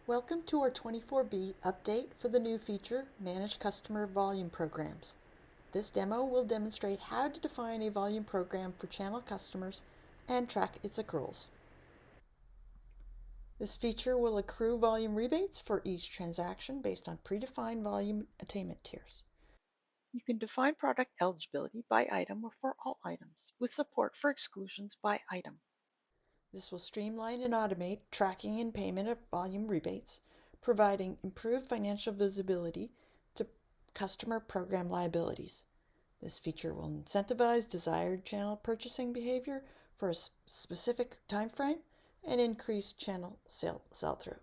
Welcome to our 24B update for the new feature, Manage Customer Volume Programs. This demo will demonstrate how to define a volume program for channel customers and track its accruals. This feature will accrue volume rebates for each transaction based on predefined volume attainment tiers. You can define product eligibility by item or for all items, with support for exclusions by item. This will streamline and automate tracking and payment of volume rebates, providing improved financial visibility to customer program liabilities. This feature will incentivize desired channel purchasing behavior for a specific time frame and increase channel sell-through.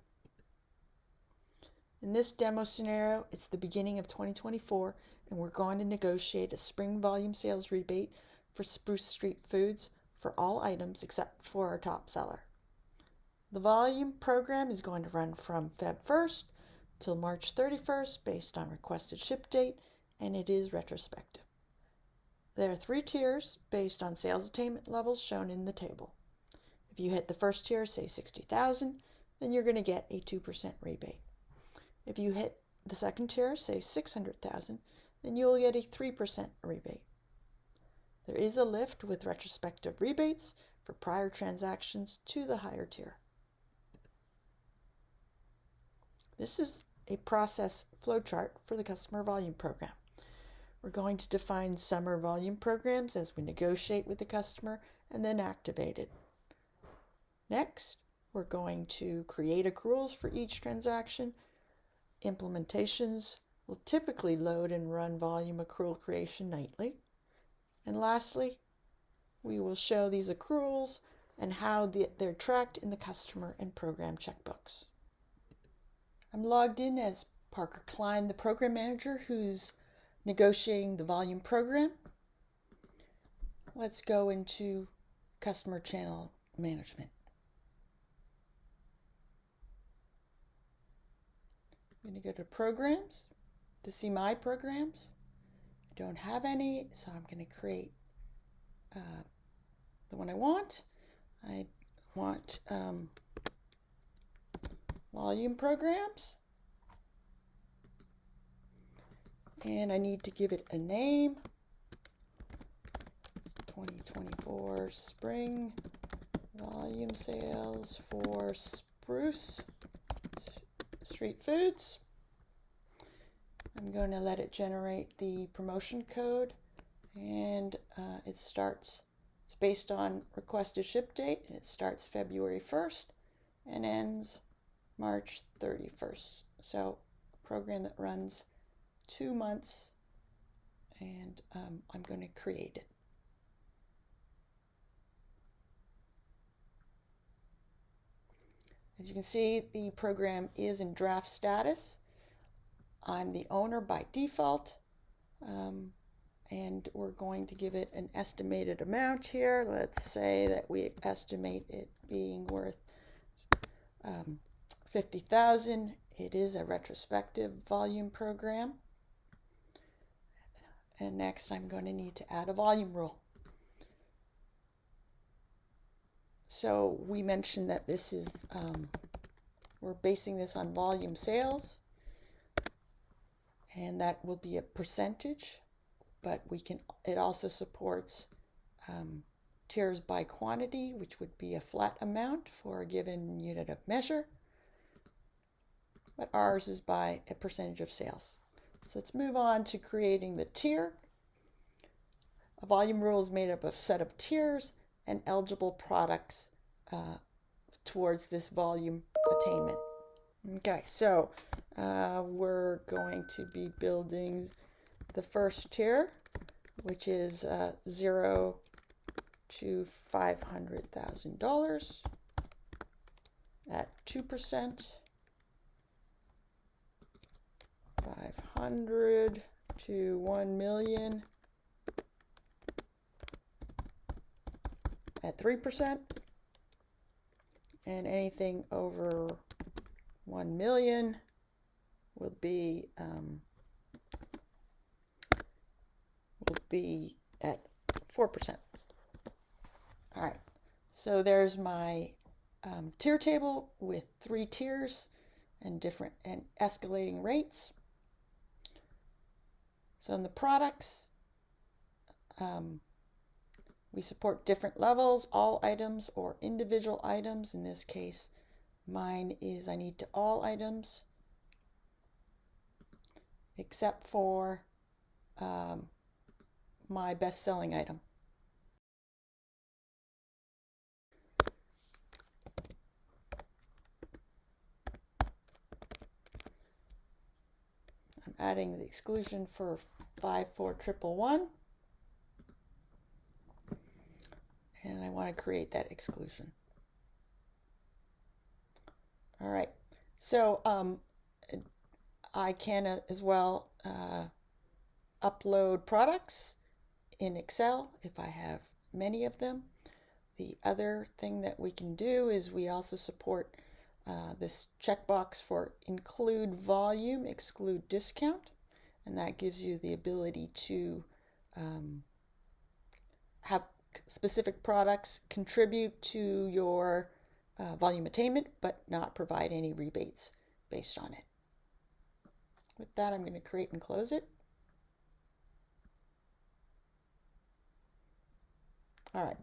In this demo scenario, it's the beginning of 2024, and we're going to negotiate a spring volume sales rebate for Spruce Street Foods for all items except for our top seller. The volume program is going to run from Feb 1st till March 31st based on requested ship date, and it is retrospective. There are 3 tiers based on sales attainment levels shown in the table. If you hit the first tier, say 60,000, then you're going to get a 2% rebate. If you hit the second tier, say 600,000, then you'll get a 3% rebate. There is a lift with retrospective rebates for prior transactions to the higher tier. This is a process flowchart for the customer volume program. We're going to define summer volume programs as we negotiate with the customer and then activate it. Next, we're going to create accruals for each transaction. Implementations will typically load and run volume accrual creation nightly. And lastly, we will show these accruals and how they're tracked in the customer and program checkbooks. I'm logged in as Parker Klein, the program manager who's negotiating the volume program. Let's go into customer channel management. I'm going to go to programs to see my programs. I don't have any, so I'm going to create the one I want. I want volume programs, and I need to give it a name. 2024 spring volume sales for Spruce Street Foods. I'm going to let it generate the promotion code, and it's based on requested ship date. It starts February 1st and ends March 31st. So a program that runs 2 months, and I'm going to create it. As you can see, the program is in draft status. I'm the owner by default, and we're going to give it an estimated amount here. Let's say that we estimate it being worth 50,000. It is a retrospective volume program. And next, I'm going to need to add a volume rule. So we mentioned that this is, we're basing this on volume sales, and that will be a percentage, but it also supports tiers by quantity, which would be a flat amount for a given unit of measure, but ours is by a percentage of sales. So let's move on to creating the tier. A volume rule is made up of a set of tiers and eligible products towards this volume attainment. Okay, so we're going to be building the first tier, which is $0 to $500,000 at 2%, 500 to 1 million at 3%, and anything over 1 million will be at 4%. All right, so there's my tier table with 3 tiers, and different and escalating rates. So in the products, we support different levels, all items or individual items. In this case, mine is I need to all items except for my best-selling item. I'm adding the exclusion for 54111, and I want to create that exclusion. All right, so I can as well upload products in Excel if I have many of them. The other thing that we can do is we also support this checkbox for include volume, exclude discount, and that gives you the ability to have specific products contribute to your volume attainment, but not provide any rebates based on it. With that, I'm going to create and close it. All right,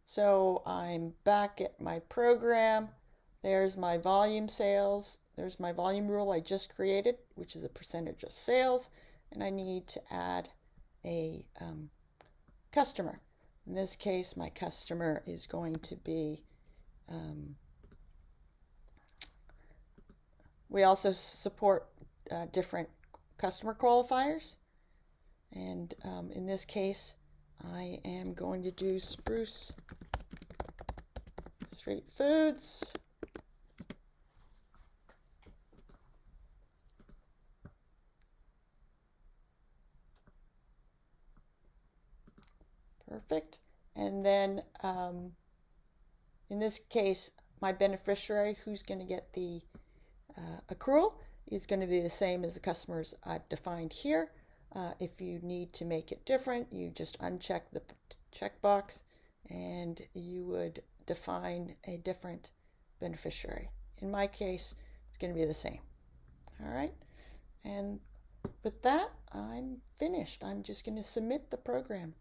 so I'm back at my program. There's my volume sales. There's my volume rule I just created, which is a percentage of sales. And I need to add a customer. In this case, my customer is going to be, we also support different customer qualifiers. And in this case, I am going to do Spruce Street Foods. Perfect. And then in this case, my beneficiary who's going to get the accrual is going to be the same as the customers I've defined here. If you need to make it different, you just uncheck the checkbox and you would define a different beneficiary. In my case, it's going to be the same. All right. And with that, I'm finished. I'm just going to submit the program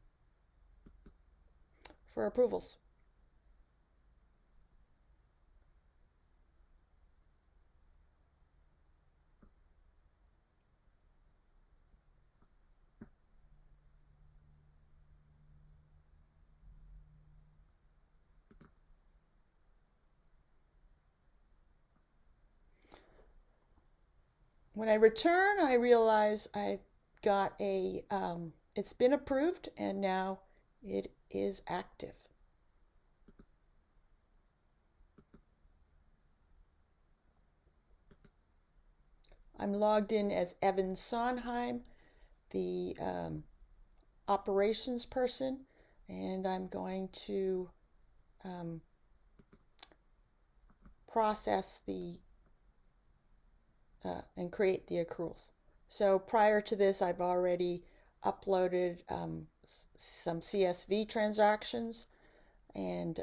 for approvals. When I return, I realize I got a, it's been approved and now it is active. I'm logged in as Evan Sondheim, the operations person, and I'm going to process the and create the accruals. So prior to this, I've already uploaded some CSV transactions and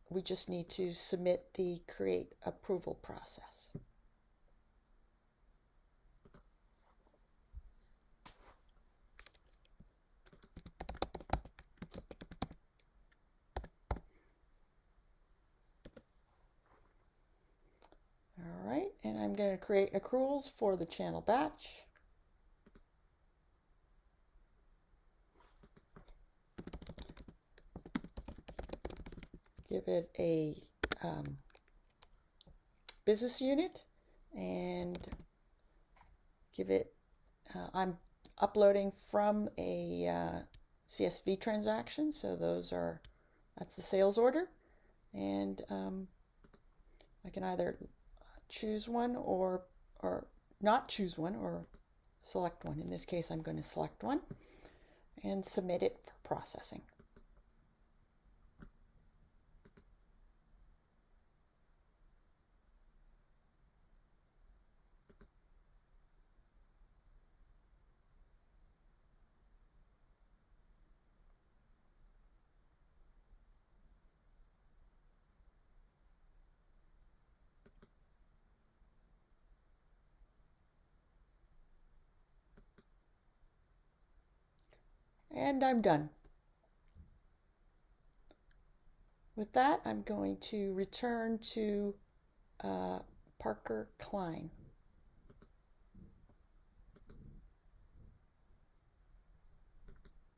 we just need to submit the create approval process. All right, and I'm going to create accruals for the channel batch. Give it a business unit and give it, I'm uploading from a CSV transaction, so that's the sales order, and I can either choose one or not choose one or select one. In this case, I'm going to select one and submit it for processing. And I'm done. With that, I'm going to return to Parker Klein.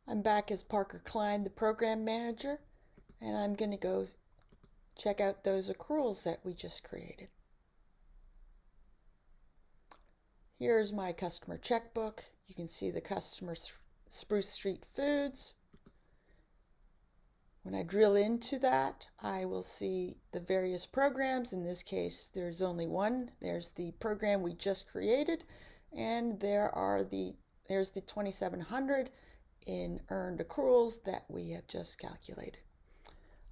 I'm back as Parker Klein, the program manager, and I'm going to go check out those accruals that we just created. Here's my customer checkbook. You can see the customer Spruce Street Foods. When I drill into that, I will see the various programs. In this case, there's only one. There's the program we just created, and there's the 2,700 in earned accruals that we have just calculated.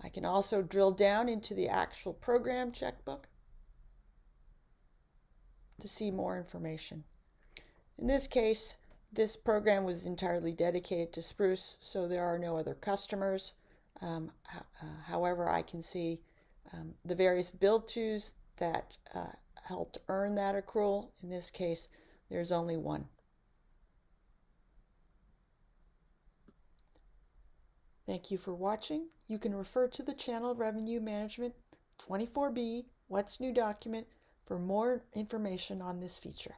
I can also drill down into the actual program checkbook to see more information. In this case, this program was entirely dedicated to Spruce, so there are no other customers. However, I can see the various bill-tos that helped earn that accrual. In this case, there's only one. Thank you for watching. You can refer to the Channel Revenue Management 24B What's New document for more information on this feature.